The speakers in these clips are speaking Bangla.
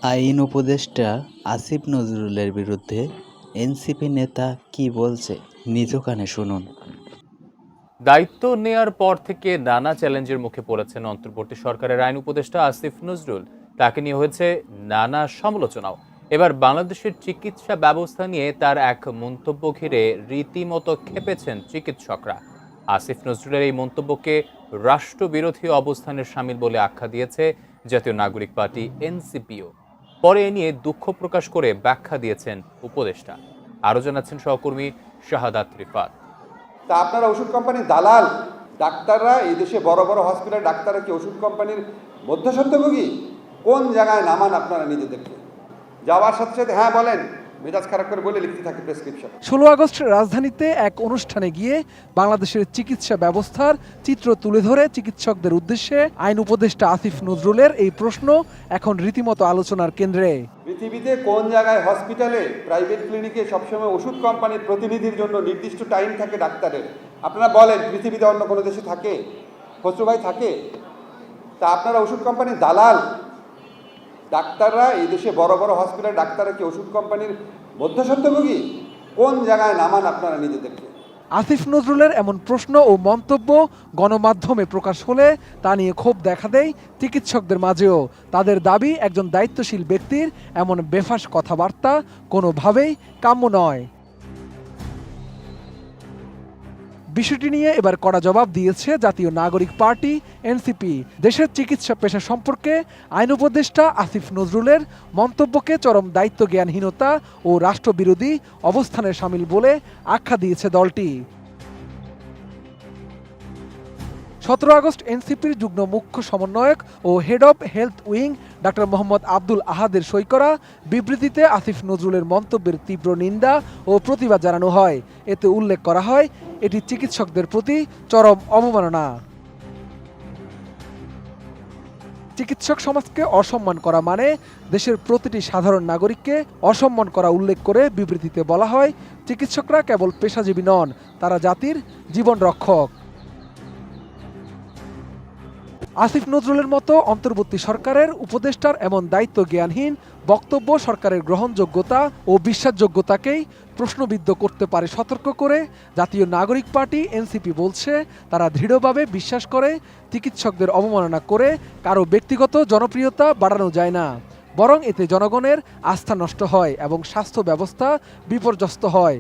আইন উপদেষ্টা আসিফ নজরুলের বিরুদ্ধে এনসিপি নেতা কি বলছে নিজ কানে শুনুন। দায়িত্ব নেয়ার পর থেকে নানা চ্যালেঞ্জের মুখে পড়েছেন অন্তর্বর্তী সরকারের আইন উপদেষ্টা আসিফ নজরুল। তাকে নিয়ে হয়েছে নানা সমালোচনাও। এবার বাংলাদেশের চিকিৎসা ব্যবস্থা নিয়ে তার এক মন্তব্য ঘিরে রীতিমতো ক্ষেপেছেন চিকিৎসকরা। আসিফ নজরুলের এই মন্তব্যকে রাষ্ট্রবিরোধী অবস্থানের শামিল বলে আখ্যা দিয়েছে জাতীয় নাগরিক পার্টি এনসিপিও। পরে এ নিয়ে দুঃখ প্রকাশ করে ব্যাখ্যা দিয়েছেন উপদেষ্টা। আরও জানাচ্ছেন সহকর্মী শাহাদাত রিফাত। তা আপনারা ওষুধ কোম্পানির দালাল? ডাক্তাররা এই দেশে বড় বড় হসপিটাল ডাক্তাররা কি ওষুধ কোম্পানির মধ্যস্বত্বভোগী? কোন জায়গায় নামান আপনারা নিজেদেরকে? যাওয়ার সাথে সাথে হ্যাঁ বলেন, মেজাজ খারাপ করে বলে লিখতে থাকে প্রেসক্রিপশন। 16 আগস্ট রাজধানীতে এক অনুষ্ঠানে গিয়ে বাংলাদেশের চিকিৎসা ব্যবস্থার চিত্র তুলে ধরে চিকিৎসকদের উদ্দেশ্যে আইন উপদেষ্টা আসিফ নজরুলের এই প্রশ্ন এখন রীতিমতো আলোচনার কেন্দ্রে। পৃথিবীতে কোন জায়গায় হসপিটালে, প্রাইভেট ক্লিনিকে সবসময় ওষুধ কোম্পানির প্রতিনিধির জন্য নির্দিষ্ট টাইম থাকে ডাক্তারের? আপনারা বলেন, পৃথিবীতে অন্য কোনো দেশে থাকে? খসরু ভাই থাকে? তা আপনারা ওষুধ কোম্পানির দালাল? ডাক্তাররা এই দেশে বড় বড় হসপিটাল ডাক্তাররা কি ওষুধ কোম্পানির মধ্যস্বত্বভোগী? কোন জায়গায় নামান আপনারা নিজেদেরকে? আসিফ নজরুলের এমন প্রশ্ন ও মন্তব্য গণমাধ্যমে প্রকাশ হলে তা নিয়ে ক্ষোভ দেখা দেয় চিকিৎসকদের মাঝেও। তাদের দাবি, একজন দায়িত্বশীল ব্যক্তির এমন বেফাঁস কথাবার্তা কোনোভাবেই কাম্য নয়। বিষয়টি নিয়ে এবার কড়া জবাব দিয়েছে জাতীয় নাগরিক পার্টি এনসিপি। দেশের চিকিৎসা পেশা সম্পর্কে আইন উপদেষ্টা আসিফ নজরুলের মন্তব্যকে চরম দায়িত্বজ্ঞানহীনতা ও রাষ্ট্রবিরোধী অবস্থানের শামিল বলে আখ্যা দিয়েছে দলটি। 17 আগস্ট এনসিপির যুগ্ম মুখ্য সমন্বয়ক ও হেড অব হেলথ উইং ডাক্তার মোহাম্মদ আব্দুল আহাদের সই করা বিবৃতিতে আসিফ নজরুলের মন্তব্যের তীব্র নিন্দা ও প্রতিবাদ জানানো হয়। এতে উল্লেখ করা হয়, এটি চিকিৎসকদের প্রতি চরম অবমাননা। চিকিৎসক সমাজকে অসম্মান করা মানে দেশের প্রতিটি সাধারণ নাগরিককে অসম্মান করা উল্লেখ করে বিবৃতিতে বলা হয়, চিকিৎসকরা কেবল পেশাজীবী নন, তারা জাতির জীবন রক্ষক। আসিফ নজরুলের মতো অন্তর্বর্তী সরকারের উপদেষ্টার এমন দায়িত্ব জ্ঞানহীন বক্তব্য সরকারের গ্রহণযোগ্যতা ও বিশ্বাসযোগ্যতাকেই প্রশ্নবিদ্ধ করতে পারে সতর্ক করে জাতীয় নাগরিক পার্টি এনসিপি বলছে, তারা দৃঢ়ভাবে বিশ্বাস করে চিকিৎসকদের অবমাননা করে কারো ব্যক্তিগত জনপ্রিয়তা বাড়ানো যায় না, বরং এতে জনগণের আস্থা নষ্ট হয় এবং স্বাস্থ্য ব্যবস্থা বিপর্যস্ত হয়।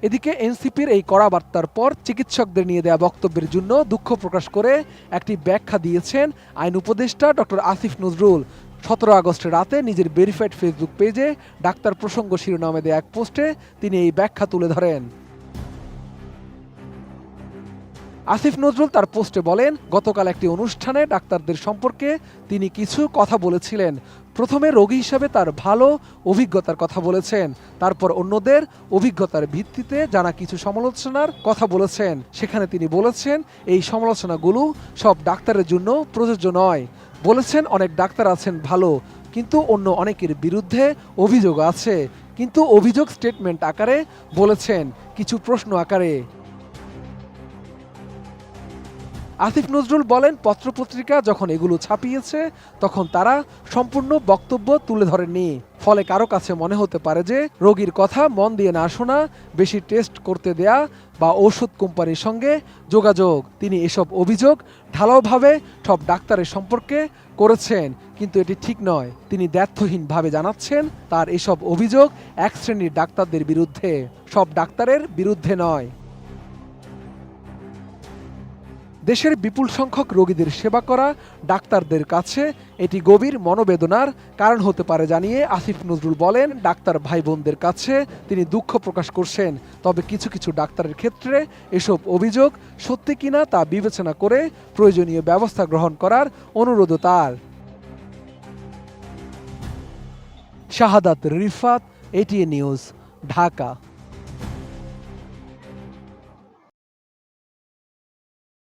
এদিকে এনসিপির এই কড়া বার্তার পর চিকিৎসকদের নিয়ে দেয়া বক্তব্যের জন্য দুঃখ প্রকাশ করে একটি ব্যাখ্যা দিয়েছেন আইন উপদেষ্টা ডক্টর আসিফ নজরুল। 17 আগস্ট রাতে নিজের ভেরিফাইড ফেসবুক পেজে ডাক্তার প্রসঙ্গ শিরোনামে দেয়া এক পোস্টে তিনি এই ব্যাখ্যা তুলে ধরেন। আসিফ নজরুল তার পোস্টে বলেন, গতকাল একটি অনুষ্ঠানে ডাক্তারদের সম্পর্কে তিনি কিছু কথা বলেছিলেন। প্রথমে রোগী হিসাবে তার ভালো অভিজ্ঞতার কথা বলেছেন, তারপর অন্যদের অভিজ্ঞতার ভিত্তিতে জানা কিছু সমালোচনার কথা বলেছেন। সেখানে তিনি বলেছেন, এই সমালোচনাগুলো সব ডাক্তারের জন্য প্রযোজ্য নয়। বলেছেন, অনেক ডাক্তার আছেন ভালো, কিন্তু অন্য অনেকের বিরুদ্ধে অভিযোগ আছে, কিন্তু অভিযোগ স্টেটমেন্ট আকারে বলেছেন, কিছু প্রশ্ন আকারে। আসিফ নজরুল বলেন, পত্রপত্রিকা যখন এগুলো ছাপিয়েছে তখন তারা সম্পূর্ণ বক্তব্য তুলে ধরেননি। ফলে কারো কাছে মনে হতে পারে যে রোগীর কথা মন দিয়ে না শোনা, বেশি টেস্ট করতে দেয়া বা ওষুধ কোম্পানির সঙ্গে যোগাযোগ। তিনি এসব অভিযোগ ঢালাওভাবে সব ডাক্তারের সম্পর্কে করেছেন, কিন্তু এটি ঠিক নয়। তিনি দ্ব্যর্থহীনভাবে জানাচ্ছেন, তার এসব অভিযোগ এক শ্রেণীর ডাক্তারদের বিরুদ্ধে, সব ডাক্তারের বিরুদ্ধে নয়। দেশের বিপুল সংখ্যক রোগীদের সেবা করা ডাক্তারদের কাছে এটি গভীর মনোবেদনার কারণ হতে পারে জানিয়ে আসিফ নজরুল বলেন, ডাক্তার ভাই বোনদের কাছে তিনি দুঃখ প্রকাশ করছেন। তবে কিছু কিছু ডাক্তারের ক্ষেত্রে এসব অভিযোগ সত্যি কিনা তা বিবেচনা করে প্রয়োজনীয় ব্যবস্থা গ্রহণ করার অনুরোধও তার। শাহাদাত রিফাত, এটিএন নিউজ, ঢাকা।